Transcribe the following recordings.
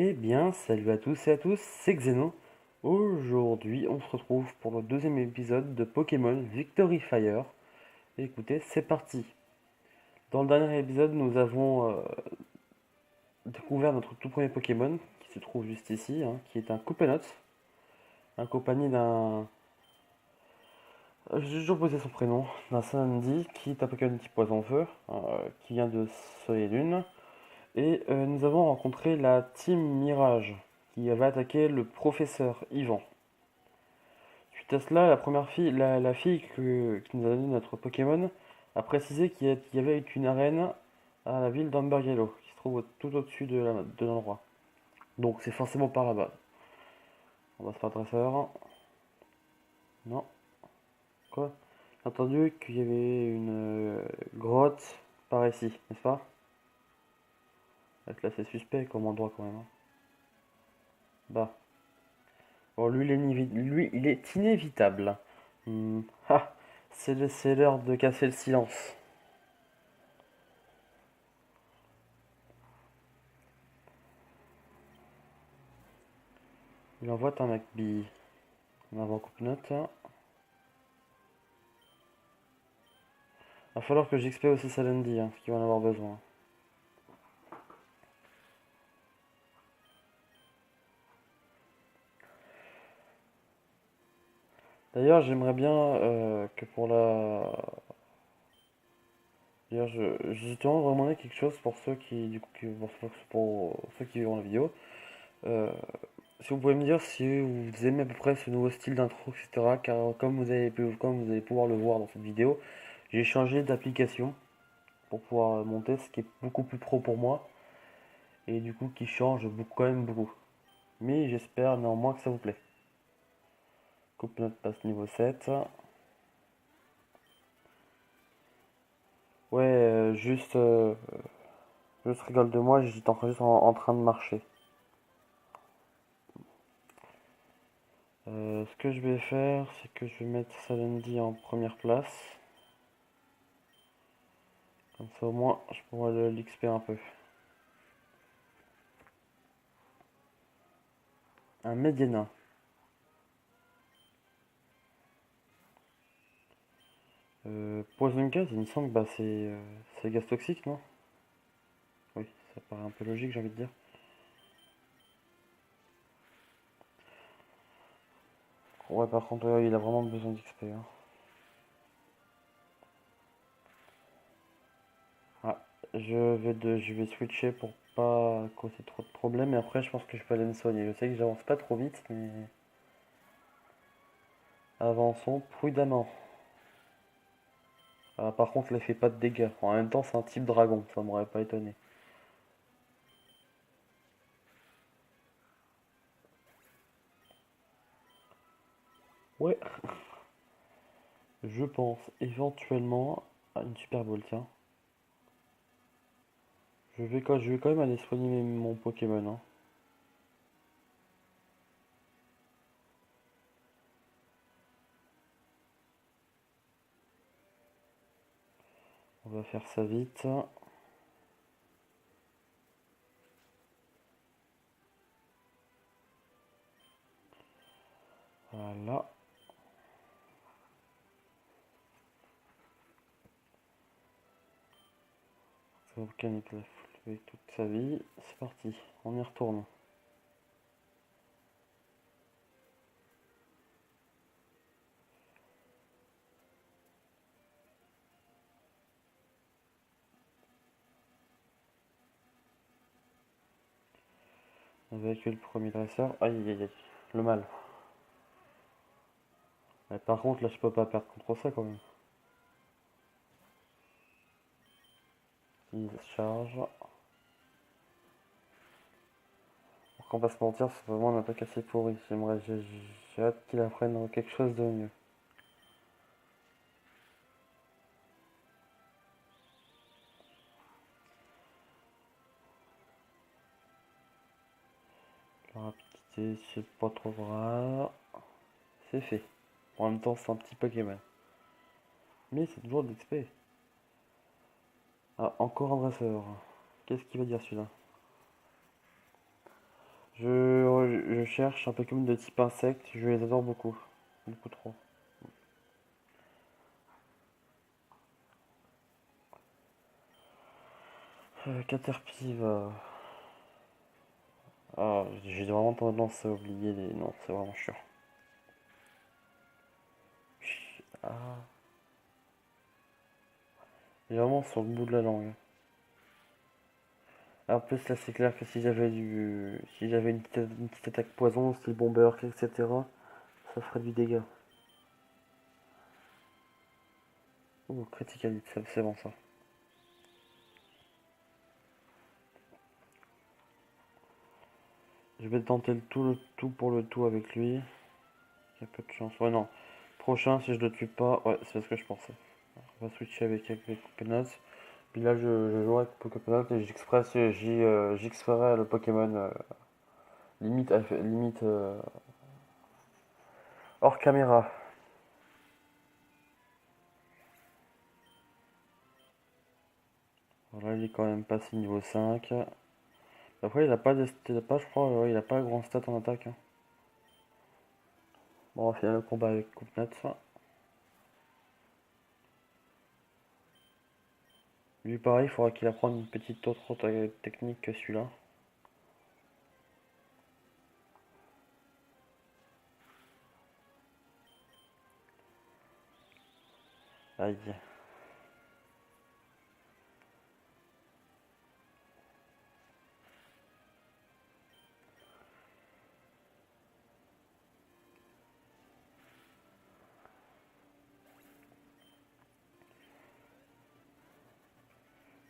Eh bien, salut à tous et à tous, c'est Xeno. Aujourd'hui, on se retrouve pour le deuxième épisode de Pokémon Victory Fire. Écoutez, c'est parti. Dans le dernier épisode, nous avons découvert notre tout premier Pokémon, qui se trouve juste ici, qui est un Coupenot, accompagné d'un... J'ai toujours posé son prénom, d'un Sandy, qui est un Pokémon type Poison-Feu, qui vient de Soleil et Lune. Et nous avons rencontré la Team Mirage, qui avait attaqué le professeur Yvan. Suite à cela, la première fille, la fille qui nous a donné notre Pokémon a précisé qu'il y avait une arène à la ville d'Amber Yellow, qui se trouve tout au-dessus de l'endroit. Donc c'est forcément par là-bas. On va se faire dresseur. Non. Quoi? J'ai entendu qu'il y avait une grotte par ici, n'est-ce pas? Là c'est suspect comme endroit quand même, hein. Bah. Bon, lui, il est inévitable. Ah, c'est l'heure de casser le silence. Il envoie un McBee. On va en coupe note. Va falloir que j'expé aussi Salendi, parce qu'il va en avoir besoin. D'ailleurs, j'aimerais bien que pour la... D'ailleurs, je tiens à vous demander quelque chose pour ceux qui, du coup, pour ceux qui verront la vidéo. Euh, Si vous pouvez me dire si vous aimez à peu près ce nouveau style d'intro, etc. Car comme vous allez pouvoir le voir dans cette vidéo, j'ai changé d'application pour pouvoir monter, ce qui est beaucoup plus pro pour moi. Et du coup, qui change beaucoup, quand même beaucoup. Mais j'espère néanmoins que ça vous plaît. Coupe note passe niveau 7. Ouais, juste rigole de moi, j'étais juste en train de marcher. Ce que je vais faire, c'est que je vais mettre Salendi en première place. Comme ça au moins, je pourrai l'XP un peu. Un Medina. Poison gaz, il me semble que c'est gaz toxique, non? Oui, ça paraît un peu logique, j'ai envie de dire. Ouais, par contre, il a vraiment besoin d'XP, hein. Ah, je vais switcher pour pas causer trop de problèmes. Et après, je pense que je peux aller me soigner. Je sais que j'avance pas trop vite, mais avançons prudemment. Ah, par contre, là, il fait pas de dégâts. En même temps, c'est un type dragon, ça m'aurait pas étonné. Ouais, je pense éventuellement à une Super Bowl, tiens. Je vais quand même aller soigner mon Pokémon, hein. On va faire ça vite. Voilà. Ce volcanique l'a foutu toute sa vie. C'est parti, on y retourne. Avec le premier dresseur. Aïe aïe aïe, le mal. Mais par contre, là, je peux pas perdre contre ça quand même. Il se charge. Pour qu'on va se mentir, c'est vraiment un attaque assez pourri. J'ai hâte qu'il apprenne quelque chose de mieux. La rapidité, c'est pas trop grave. C'est fait. En même temps, c'est un petit Pokémon. Mais c'est toujours de l'XP. Ah, encore un dresseur. Qu'est-ce qu'il va dire celui-là? Je cherche un Pokémon de type insecte, je les adore beaucoup. Beaucoup trop. Caterpie va. Ah, j'ai vraiment tendance à oublier les noms, c'est vraiment chiant. Ah, il est vraiment sur le bout de la langue. En plus, là, c'est clair que si j'avais une petite attaque poison, style bomber, etc., ça ferait du dégât. Oh, critical hit, c'est bon ça. Je vais tenter le tout pour le tout avec lui. Il y a peu de chance. Ouais, non. Prochain, si je le tue pas, ouais, c'est ce que je pensais. On va switcher avec Coconut. Puis là, je jouerai avec Coconut et j'exférerai le Pokémon limite hors caméra. Voilà, il est quand même passé niveau 5. Après, il a pas, je crois, ouais, il a pas grand stat en attaque, hein. Bon, on va finir le combat avec Coconut. Lui, pareil, il faudra qu'il apprenne une petite autre technique que celui-là. Aïe.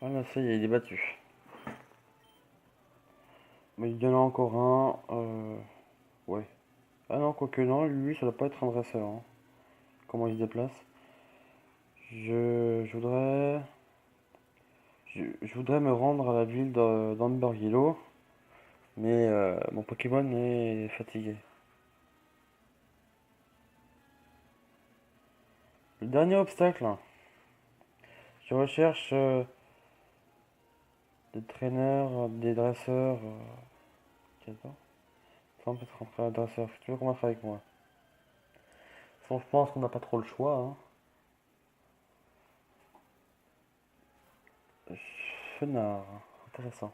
Voilà, ça y est, il est battu. Mais il y en a encore un. Ouais. Ah non, quoique non, lui, ça doit pas être un dresseur, hein. Comment il se déplace? Je voudrais. Je voudrais me rendre à la ville d'Ambergillo, mais mon Pokémon est fatigué. Le dernier obstacle, hein. Je recherche des traîneurs, des dresseurs. Quel temps ça, on peut se rentrer à dresseur. Tu veux qu'on va faire avec moi? Bon, je pense qu'on n'a pas trop le choix, hein. Chenard, intéressant.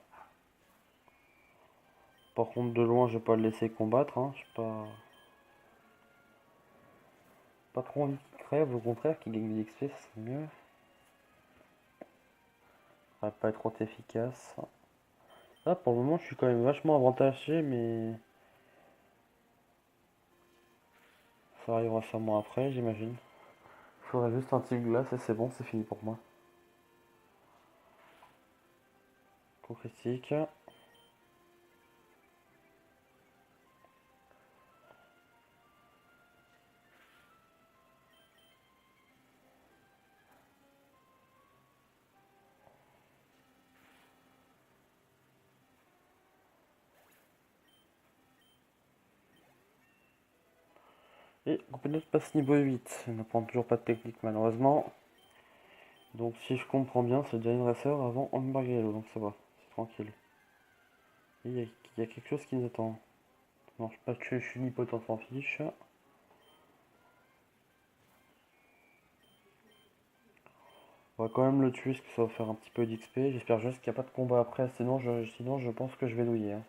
Par contre, de loin, je vais pas le laisser combattre, hein. Je suis pas trop envie qu'il crève, au contraire, qu'il gagne de l'XP, ça serait mieux. Ça va pas être trop efficace. Là, pour le moment, je suis quand même vachement avantagé, mais ça arrivera sûrement après, j'imagine. Il faudrait juste un type glace et c'est bon, c'est fini pour moi. Coup critique. Et Goupilot passe niveau 8. Il n'apprend toujours pas de technique, malheureusement. Donc, si je comprends bien, c'est déjà une dresseur avant Hamburgello, donc ça va, c'est tranquille. Et il y a quelque chose qui nous attend. Non, je suis nipote, on s'en fiche. On va quand même le tuer, parce que ça va faire un petit peu d'XP. J'espère juste qu'il n'y a pas de combat après, sinon je pense que je vais douiller, hein.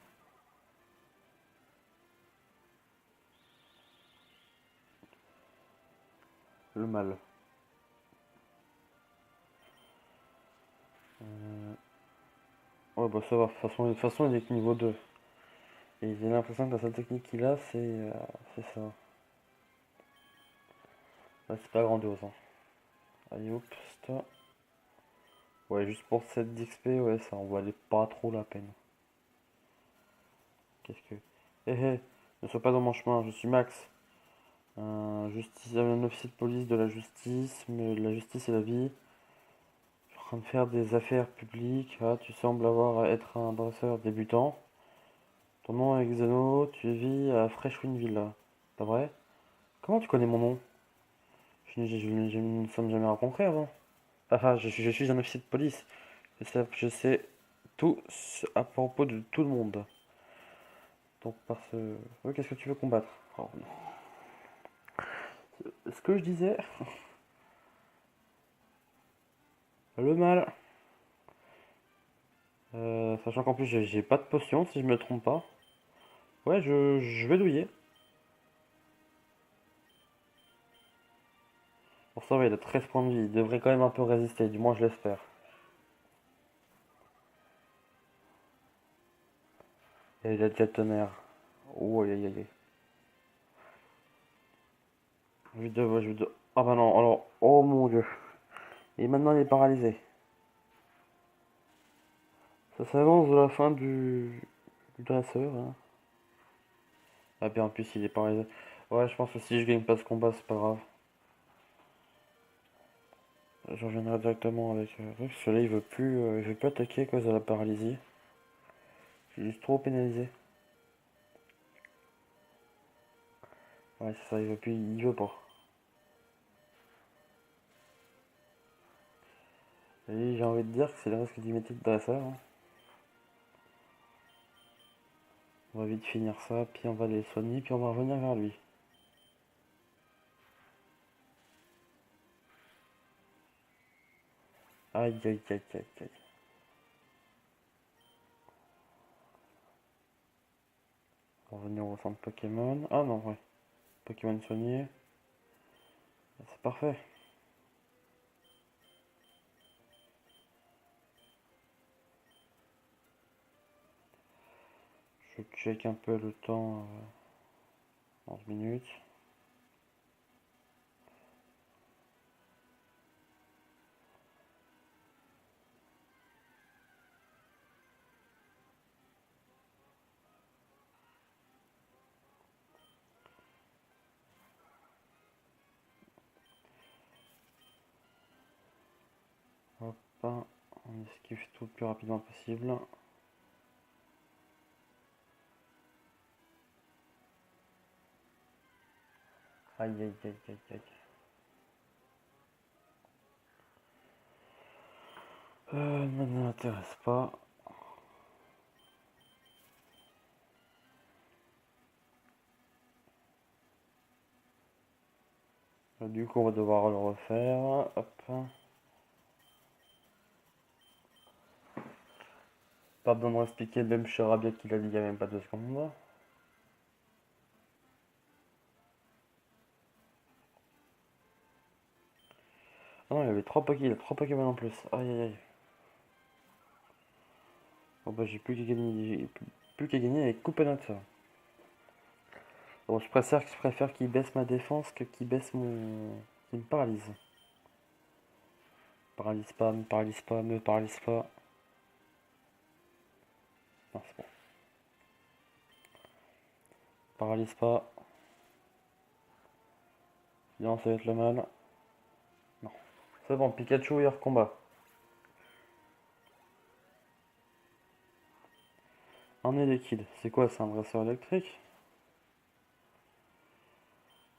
Le mal. Euh, Ouais, bah ça va, de toute façon, il est que niveau 2. Et j'ai l'impression que la seule technique qu'il a, c'est ça. Là, c'est pas grandiose, hein. Allez, hop, stop. Ouais, juste pour 7 d'XP, ouais, ça en valait pas trop la peine. Qu'est-ce que. Hé hé, ne sois pas dans mon chemin, je suis Max. Un officier de police de la justice, mais la justice et la vie. Je suis en train de faire des affaires publiques. Ah, tu sembles être un dresseur débutant. Ton nom est Xeno, tu vis à Freshwind Villa. Pas vrai? Comment tu connais mon nom? Nous ne sommes jamais rencontrés avant. Enfin, je suis un officier de police. Je sais tout à propos de tout le monde. Donc par ce... Oui, qu'est-ce que tu veux combattre? Oh, oui. Ce que je disais, le mal. Sachant qu'en plus j'ai pas de potion si je me trompe pas. Ouais, je vais douiller. Pour ça, ouais, il a 13 points de vie. Il devrait quand même un peu résister, du moins je l'espère. Et il a déjà tonnerre. Oh, aïe aïe aïe. Je vais de... Ah bah non, alors... Oh mon dieu. Et maintenant il est paralysé. Ça s'avance de la fin du dresseur, hein. Ah bien en plus il est paralysé. Ouais, je pense que si je gagne pas ce combat, c'est pas grave. Je reviendrai directement avec Ruff, parce que là il veut plus attaquer à cause de la paralysie. Il est juste trop pénalisé. Ouais, c'est ça, il veut plus, il veut pas. Et j'ai envie de dire que c'est le risque du métier de dresseur, hein. On va vite finir ça, puis on va les soigner, puis on va revenir vers lui. Aïe aïe aïe aïe aïe. On va revenir au centre Pokémon. Ah non, ouais. Pokémon soigné. C'est parfait. Je check un peu le temps. 11 minutes. Hop, on esquive tout le plus rapidement possible. Aïe aïe aïe aïe aïe. Ne m'intéresse pas. Du coup, on va devoir le refaire. Hop. Pas besoin de expliquer, même Charabia qu'il a dit il n'y a même pas 2 secondes. Ah non, il avait 3 Pokémon en plus. Aïe aïe aïe. Bon bah j'ai plus qu'à gagner. Plus qu'à gagner avec Coupe Note. Bon, je préfère qu'il baisse ma défense que qu'il baisse mon. Qu'il me paralyse. Paralyse pas, me paralyse pas, me paralyse pas. Non, c'est bon. Paralyse pas. Non, ça va être le mal. Non. C'est bon, Pikachu hier combat. Un liquide. C'est quoi, c'est un dresseur électrique?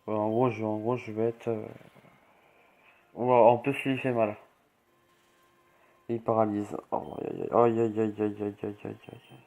Ouais, en gros, je vais être. Ouais, en plus, il fait mal. Il paralyse. Oh, aïe aïe aïe aïe aïe aïe aïe aïe aïe.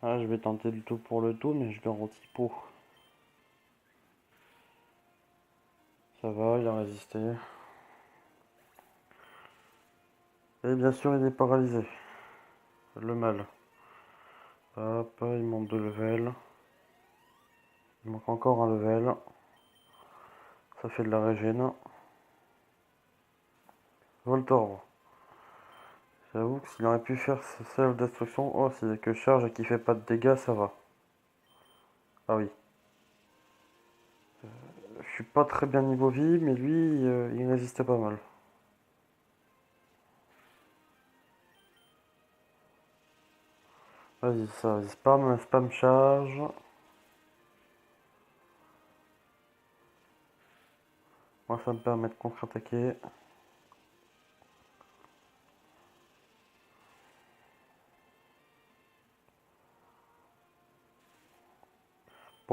Ah, je vais tenter le tout pour le tout, mais je garantis pas. Ça va, il a résisté. Et bien sûr, il est paralysé. Le mal. Hop, il monte de level. Il manque encore un level. Ça fait de la régène. Voltorb. J'avoue que s'il aurait pu faire ce self-destruction. Oh, s'il n'y a que charge et qu'il fait pas de dégâts, ça va. Ah oui. Je suis pas très bien niveau vie, mais lui, il résistait pas mal. Vas-y, ça, vas-y, spam charge. Moi, ça me permet de contre-attaquer.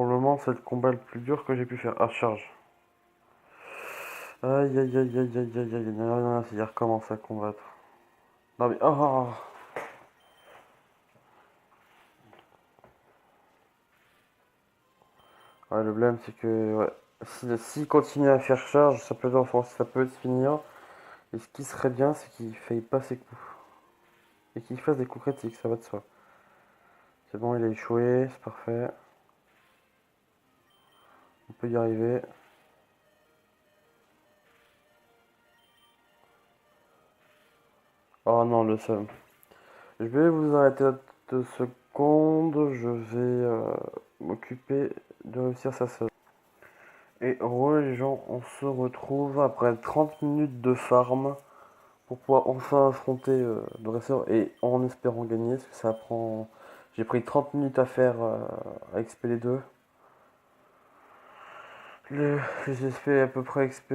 Pour le moment, c'est le combat le plus dur que j'ai pu faire. Ah, charge. Aïe aïe aïe aïe aïe aïe aïe. Non, non, il recommence à combattre. Non mais... Oh. Ouais, le problème, c'est que... Ouais. S'il continue à faire charge, ça peut se finir. Et ce qui serait bien, c'est qu'il faille pas ses coups. Et qu'il fasse des coups critiques, ça va de soi. C'est bon, il a échoué, c'est parfait. On peut y arriver. Oh non, le seum. Je vais vous arrêter 2 secondes. Je vais m'occuper de réussir ça seul. Et les gens, on se retrouve après 30 minutes de farm pour pouvoir enfin affronter le dresseur et en espérant gagner, parce que ça prend... J'ai pris 30 minutes à faire à XP les deux. J'ai fait à peu près XP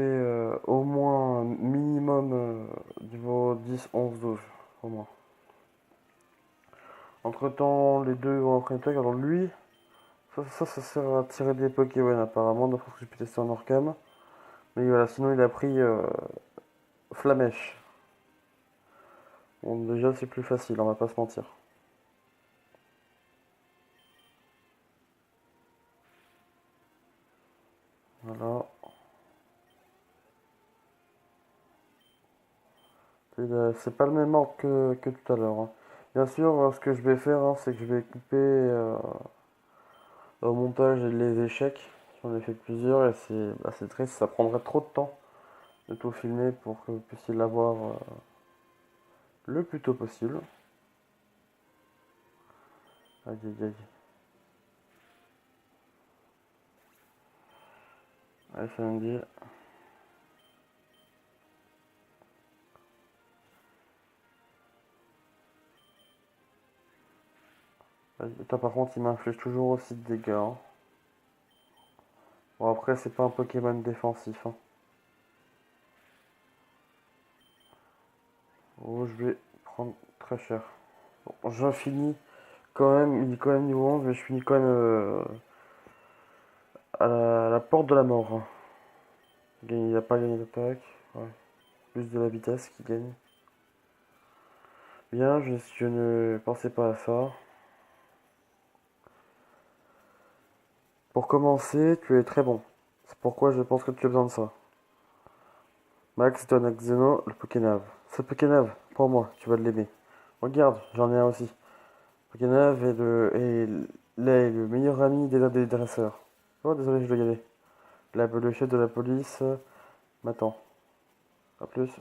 au moins minimum niveau 10, 11, 12 au moins. Entre temps, les deux vont après attaque. Alors lui, ça sert à tirer des Pokémon apparemment, d'après ce que j'ai pu tester en Orcam. Mais voilà, sinon il a pris Flamèche. Bon, déjà c'est plus facile, on va pas se mentir. Voilà. C'est pas le même ordre que tout à l'heure, hein. Bien sûr, ce que je vais faire, hein, c'est que je vais couper au montage les échecs. J'en ai fait plusieurs et c'est triste, ça prendrait trop de temps de tout filmer pour que vous puissiez l'avoir le plus tôt possible. Aïe aïe aïe. Allez, ça me dit. Putain, par contre, il m'inflige toujours aussi de dégâts, hein. Bon, après, c'est pas un Pokémon défensif, hein. Oh, je vais prendre très cher. Bon, j'en finis quand même, il est quand même niveau 11, mais je finis quand même à la porte de la mort, hein. Il n'a pas gagné d'attaque. Ouais. Plus de la vitesse qui gagne. Bien, je ne pensais pas à ça. Pour commencer, tu es très bon. C'est pourquoi je pense que tu as besoin de ça. Max donne à Xeno le Pokénave. Ce Pokénave, pour moi, tu vas l'aimer. Regarde, j'en ai un aussi. Pokénave est le meilleur ami des dresseurs. Oh, désolé, je dois y aller. Le chef de la police m'attend. A plus.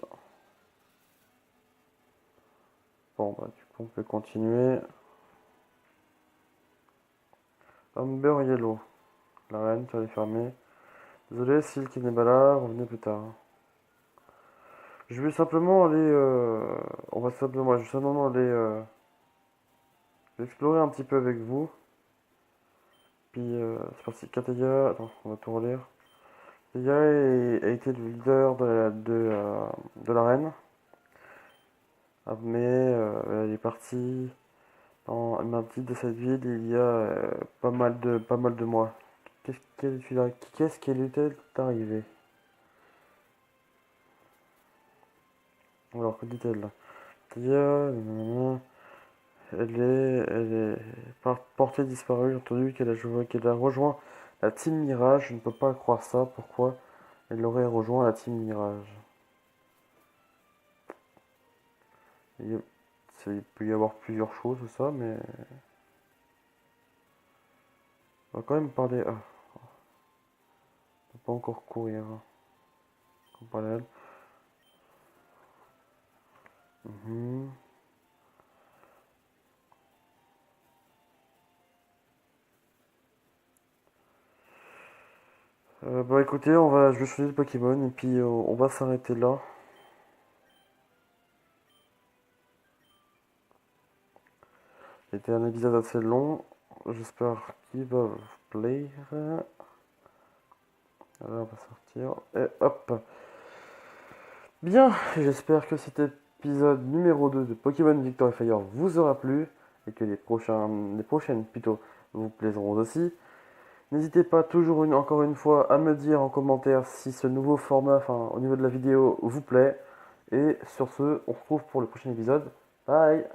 Bon, bah, du coup, on peut continuer. Amber Yellow. La reine, tu vas les fermer. Désolé, Silk n'est pas là, revenez plus tard. Je vais simplement aller. Je vais simplement aller explorer un petit peu avec vous. Puis c'est parti. Kateya. Attends, on va tout relire. Kateya a été le leader de la reine. Ah, mais elle est partie. Elle m'a dit de cette ville il y a pas mal de mois. Qu'est-ce qu'elle était arrivé? Alors, que dit-elle là? Kateya, elle est portée disparue. J'ai entendu qu'elle a rejoint la Team Mirage. Je ne peux pas croire ça. Pourquoi elle aurait rejoint la Team Mirage? Il, il peut y avoir plusieurs choses, ça, mais on va quand même parler. Ah, on peut pas encore courir, hein. On parle à elle. Mhm. Bah écoutez, je vais choisir le Pokémon et puis on va s'arrêter là. C'était un épisode assez long. J'espère qu'il va vous plaire. Alors on va sortir. Et hop. Bien, j'espère que cet épisode numéro 2 de Pokémon Victory Fire vous aura plu et que les prochaines plutôt vous plaiseront aussi. N'hésitez pas toujours encore une fois à me dire en commentaire si ce nouveau format, enfin au niveau de la vidéo, vous plaît. Et sur ce, on se retrouve pour le prochain épisode. Bye!